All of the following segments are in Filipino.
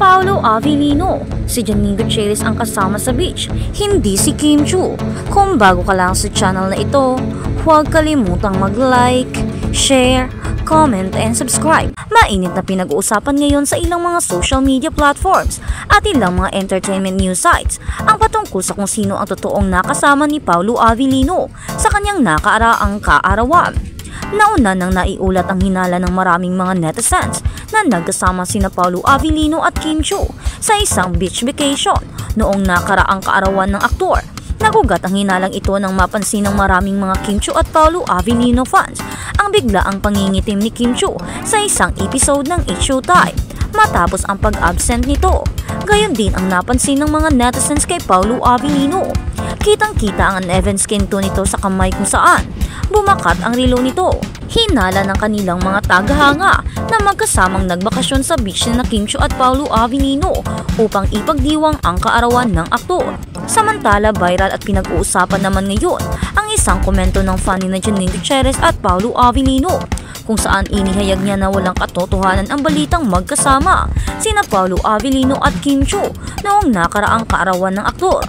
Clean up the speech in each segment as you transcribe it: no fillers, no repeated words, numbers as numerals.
Paolo Avellino, si Janine Gutierrez ang kasama sa beach, hindi si Kim Chiu. Kung bago ka lang sa channel na ito, huwag kalimutang mag-like, share, comment, and subscribe. Mainit na pinag-uusapan ngayon sa ilang mga social media platforms at ilang mga entertainment news sites ang patungkol sa kung sino ang totoong nakasama ni Paolo Avellino sa kanyang nakaaraang kaarawan. Nauna nang naiulat ang hinala ng maraming mga netizens na nagkasama sina Paolo Avellino at Kim Chiu sa isang beach vacation noong nakaraang kaarawan ng aktor. Nagugat ang hinalang ito nang mapansin ng maraming mga Kim Chiu at Paolo Avellino fans ang biglaang pangingitim ni Kim Chiu sa isang episode ng It's Showtime matapos ang pag-absent nito. Gayon din ang napansin ng mga netizens kay Paolo Avellino. Kitang-kita ang uneven skin tone nito sa kamay kung saan bumakat ang relo nito. Hinala ng kanilang mga tagahanga na magkasamang nagbakasyon sa beach na Kim Chiu at Paolo Avellino upang ipagdiwang ang kaarawan ng aktor. Samantala, viral at pinag-uusapan naman ngayon ang isang komento ng fan ni Janine Gutierrez at Paolo Avellino kung saan inihayag niya na walang katotohanan ang balitang magkasama sina Paolo Avellino at Kim Chiu noong nakaraang kaarawan ng aktor.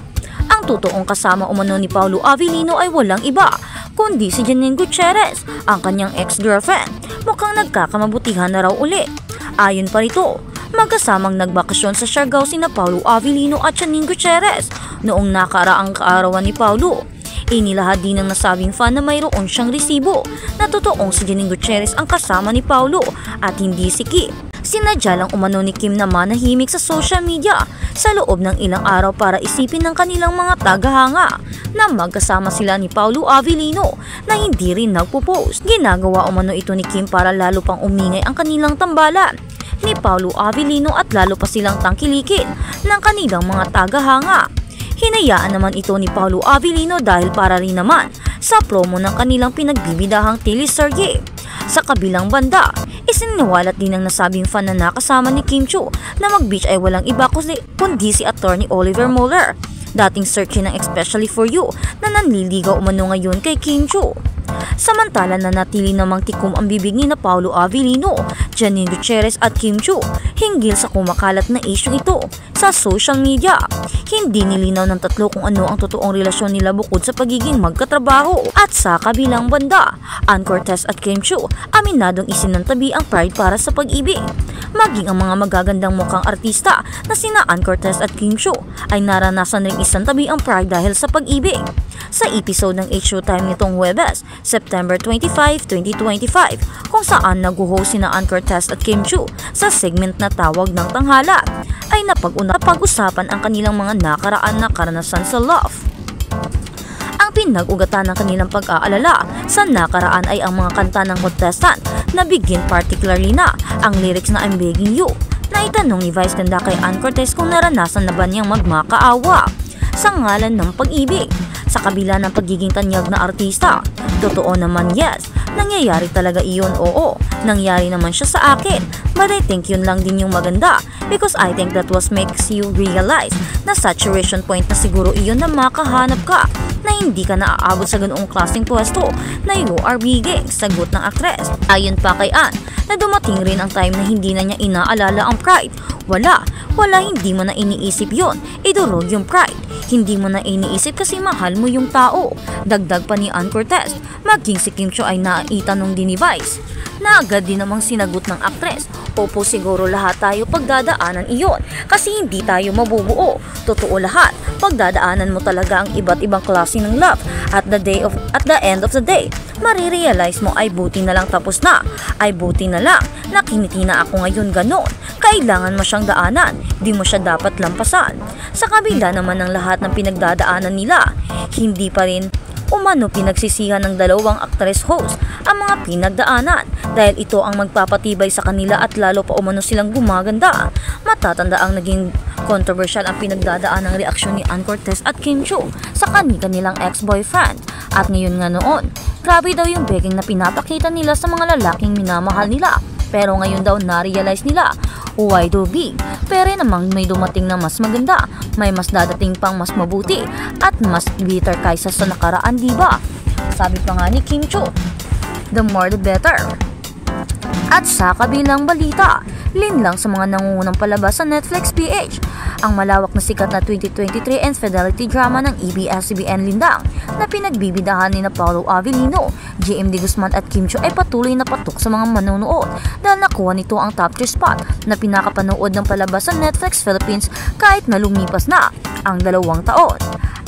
Ang totoong kasama umano ni Paolo Avellino ay walang iba kundi si Janine Gutierrez, ang kanyang ex-girlfriend. Mukhang nagkakamabutihan na raw uli. Ayon pa rito, magkasamang nagbakasyon sa Siargao sina Paolo Avellino at Janine Gutierrez noong nakaraang kaarawan ni Paolo. Inilahad din ng nasabing fan na mayroon siyang resibo na totoong si Janine Gutierrez ang kasama ni Paolo at hindi si Kim. Sinadya lang umano ni Kim na manahimik sa social media sa loob ng ilang araw para isipin ng kanilang mga tagahanga na magkasama sila ni Paolo Avellino na hindi rin nagpo-post. Ginagawa umano ito ni Kim para lalo pang umingay ang kanilang tambalan ni Paolo Avellino at lalo pa silang tangkilikin ng kanilang mga tagahanga. Hinayaan naman ito ni Paolo Avellino dahil para rin naman sa promo ng kanilang pinagbibidahang teleserye. Sa kabilang banda, isiniwalat din ng nasabing fan na nakasama ni Kim Chiu na mag-beach ay walang iba kundi si attorney Oliver Mueller, dating searching ng Especially For You na nanliligaw umano ngayon kay Kim Chiu. Samantala nanatili namang tikom ang bibig ni na Paolo Avellino, Janine Gutierrez at Kim Chiu hinggil sa kumakalat na issue ito sa social media. Hindi nilinaw ng tatlo kung ano ang totoong relasyon nila bukod sa pagiging magkatrabaho. At sa kabilang banda, Ann Cortez at Kim Chiu aminadong isinantabi ang pride para sa pag-ibig. Maging ang mga magagandang mukhang artista na sina Ann Cortez at Kim Chiu ay naranasan ring isantabi ang pride dahil sa pag-ibig. Sa episode ng It's Showtime nitong Huwebes, September 25, 2025, kung saan nag-host sina Ann Cortez at Kim Chiu sa segment na Tawag ng Tanghala, ay napag-usapan ang kanilang mga nakaraan na karanasan sa love. Ang pinag-ugatan ng kanilang pag-aalala sa nakaraan ay ang mga kanta ng contestant na Begin, particularly na ang lyrics na I'm Begging You, na itanong ni Vice Ganda kay Ann Cortez kung naranasan na ba niyang magmakaawa sa ngalan ng pag-ibig. Sa kabila ng pagiging tanyag na artista, totoo naman yes, nangyayari talaga iyon, oo, nangyari naman siya sa akin, but I think yun lang din yung maganda because I think that was makes you realize na saturation point na siguro iyon na makahanap ka na hindi ka naaabot sa ganoong klaseng pwesto na you are begging, sagot ng aktres. Ayon pa kay Ann, na dumating rin ang time na hindi na niya inaalala ang pride. Wala, hindi mo na iniisip yon, idurog yung pride. Hindi mo na iniisip kasi mahal mo yung tao. Dagdag pa ni Ann Cortez, maging si Kim Chiu ay naitanong din ni Vice na agad din namang sinagot ng aktres. Opo, siguro lahat tayo pagdadaanan iyon kasi hindi tayo mabubuo. Totoo lahat, pagdadaanan mo talaga ang iba't ibang klase ng love. At the end of the day, marirealize mo ay buti na lang tapos na. Ay buti na lang na kiniti na ako ngayon ganon. Kailangan mo siyang daanan, di mo siya dapat lampasan. Sa kabila naman ng lahat ng pinagdadaanan nila, hindi pa rin umano pinagsisihan ng dalawang actress host ang mga pinagdaanan dahil ito ang magpapatibay sa kanila at lalo pa umano silang gumaganda. Matatanda ang naging controversial ang pinagdadaan ng reaksyon ni Ann Cortez at Kim Chiu sa kanilang ex-boyfriend. At ngayon nga noon, grabe daw yung begging na pinapakita nila sa mga lalaking minamahal nila. Pero ngayon daw na-realize nila, why do big? Pero namang may dumating na mas maganda, may mas dadating pang mas mabuti at mas bitter kaysa sa nakaraan, diba? Sabi pa nga ni Kim Chiu, the more the better. At sa kabilang balita, Linlang sa mga nangungunang palabas sa Netflix PH. Ang malawak na sikat na 2023 infidelity drama ng ABS-CBN Lindang na pinagbibidahan ni Paolo Avellino, JM De Guzman at Kim Chiu ay patuloy na patok sa mga manonood dahil nakuha nito ang top 3 spot na pinakapanood ng palabas sa Netflix Philippines kahit na lumipas na ang 2 taon.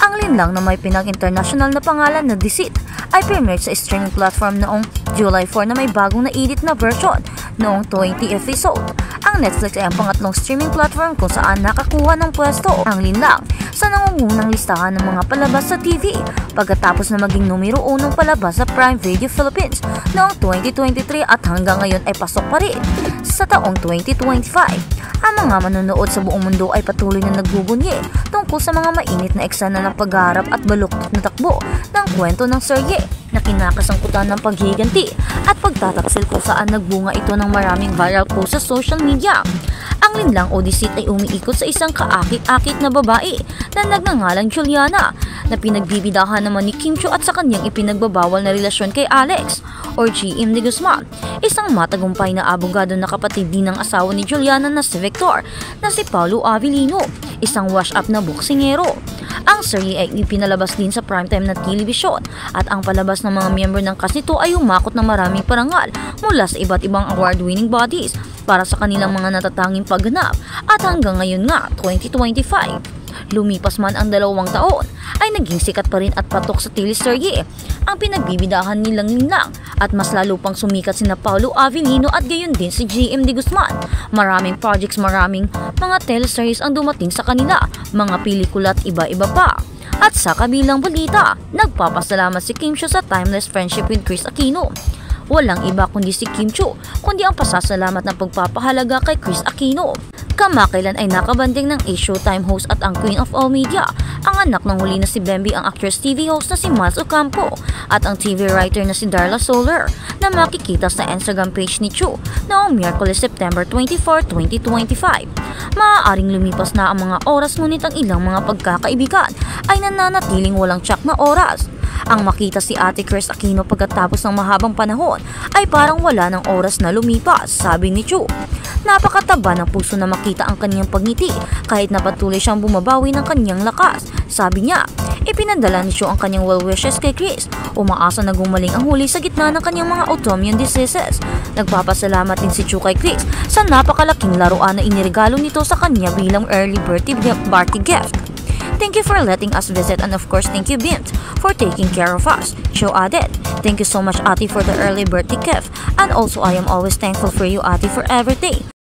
Ang Linlang na may pinag-international na pangalan na Deceit ay premiered sa streaming platform noong July 4 na may bagong na-edit na version noong 20 episode. Ang Netflix ay ang pangatlong streaming platform kung saan nakakuha ng pwesto ang Linlang sa nangungunang listahan ng mga palabas sa TV pagkatapos na maging numero 1 palabas sa Prime Video Philippines noong 2023 at hanggang ngayon ay pasok pa rin sa taong 2025. Ang mga manonood sa buong mundo ay patuloy na nagbubunyi tungkol sa mga mainit na eksena ng pagharap at baluktot na takbo ng kwento ng serye na kinakasangkutan ng paghiganti at pagtataksil kung saan nagbunga ito ng maraming viral posts sa social media. Ang Linlang o Deceit ay umiikot sa isang kaakit-akit na babae na nagngangalang Juliana na pinagbibidahan naman ni Kim Chiu at sa kanyang ipinagbabawal na relasyon kay Alex or JM De Guzman, isang matagumpay na abogado na kapatid din ng asawa ni Juliana na si Victor na si Paolo Avellino, isang wash-up na boksingero. Ang serye ay ipinalabas din sa primetime na telebisyon at ang palabas ng mga miyembro ng cast nito ay umakot ng maraming parangal mula sa iba't ibang award-winning bodies para sa kanilang mga natatanging pagganap at hanggang ngayon nga 2025. Lumipas man ang 2 taon ay naging sikat pa rin at patok sa teleserye ang pinagbibidahan nilang Linlang at mas lalo pang sumikat sina Paolo Avellino at gayon din si JM De Guzman. Maraming projects, maraming mga teleseries ang dumating sa kanila, mga pelikula at iba-iba pa. At sa kabilang balita, nagpapasalamat si Kim Chiu sa timeless friendship with Kris Aquino. Walang iba kundi si Kim Chiu, kundi ang pasasalamat ng pagpapahalaga kay Kris Aquino. Kamakailan ay nakabanding ng A-Showtime host at ang Queen of All Media, ang anak ng huli na si Bemby ang actress TV host na si Miles Ocampo at ang TV writer na si Darla Soler na makikita sa Instagram page ni Chiu noong Miyerkules September 24, 2025. Maaaring lumipas na ang mga oras ngunit ang ilang mga pagkakaibigan ay nananatiling walang tsak na oras. Ang makita si Ate Kris Aquino pagkatapos ng mahabang panahon ay parang wala ng oras na lumipas, sabi ni Chiu. Napakataba ng puso na makita ang kanyang pagngiti kahit na patuloy siyang bumabawi ng kanyang lakas. Sabi niya, ipinadala ni Chiu ang kanyang well wishes kay Kris. Umaasa na gumaling ang huli sa gitna ng kanyang mga autoimmune diseases. Nagpapasalamat din si Chiu kay Kris sa napakalaking laruan na iniregalo nito sa kanya bilang early birthday gift. Thank you for letting us visit and of course thank you Bint for taking care of us. Chiu added, thank you so much Ate for the early birthday gift and also I am always thankful for you Ate for everything.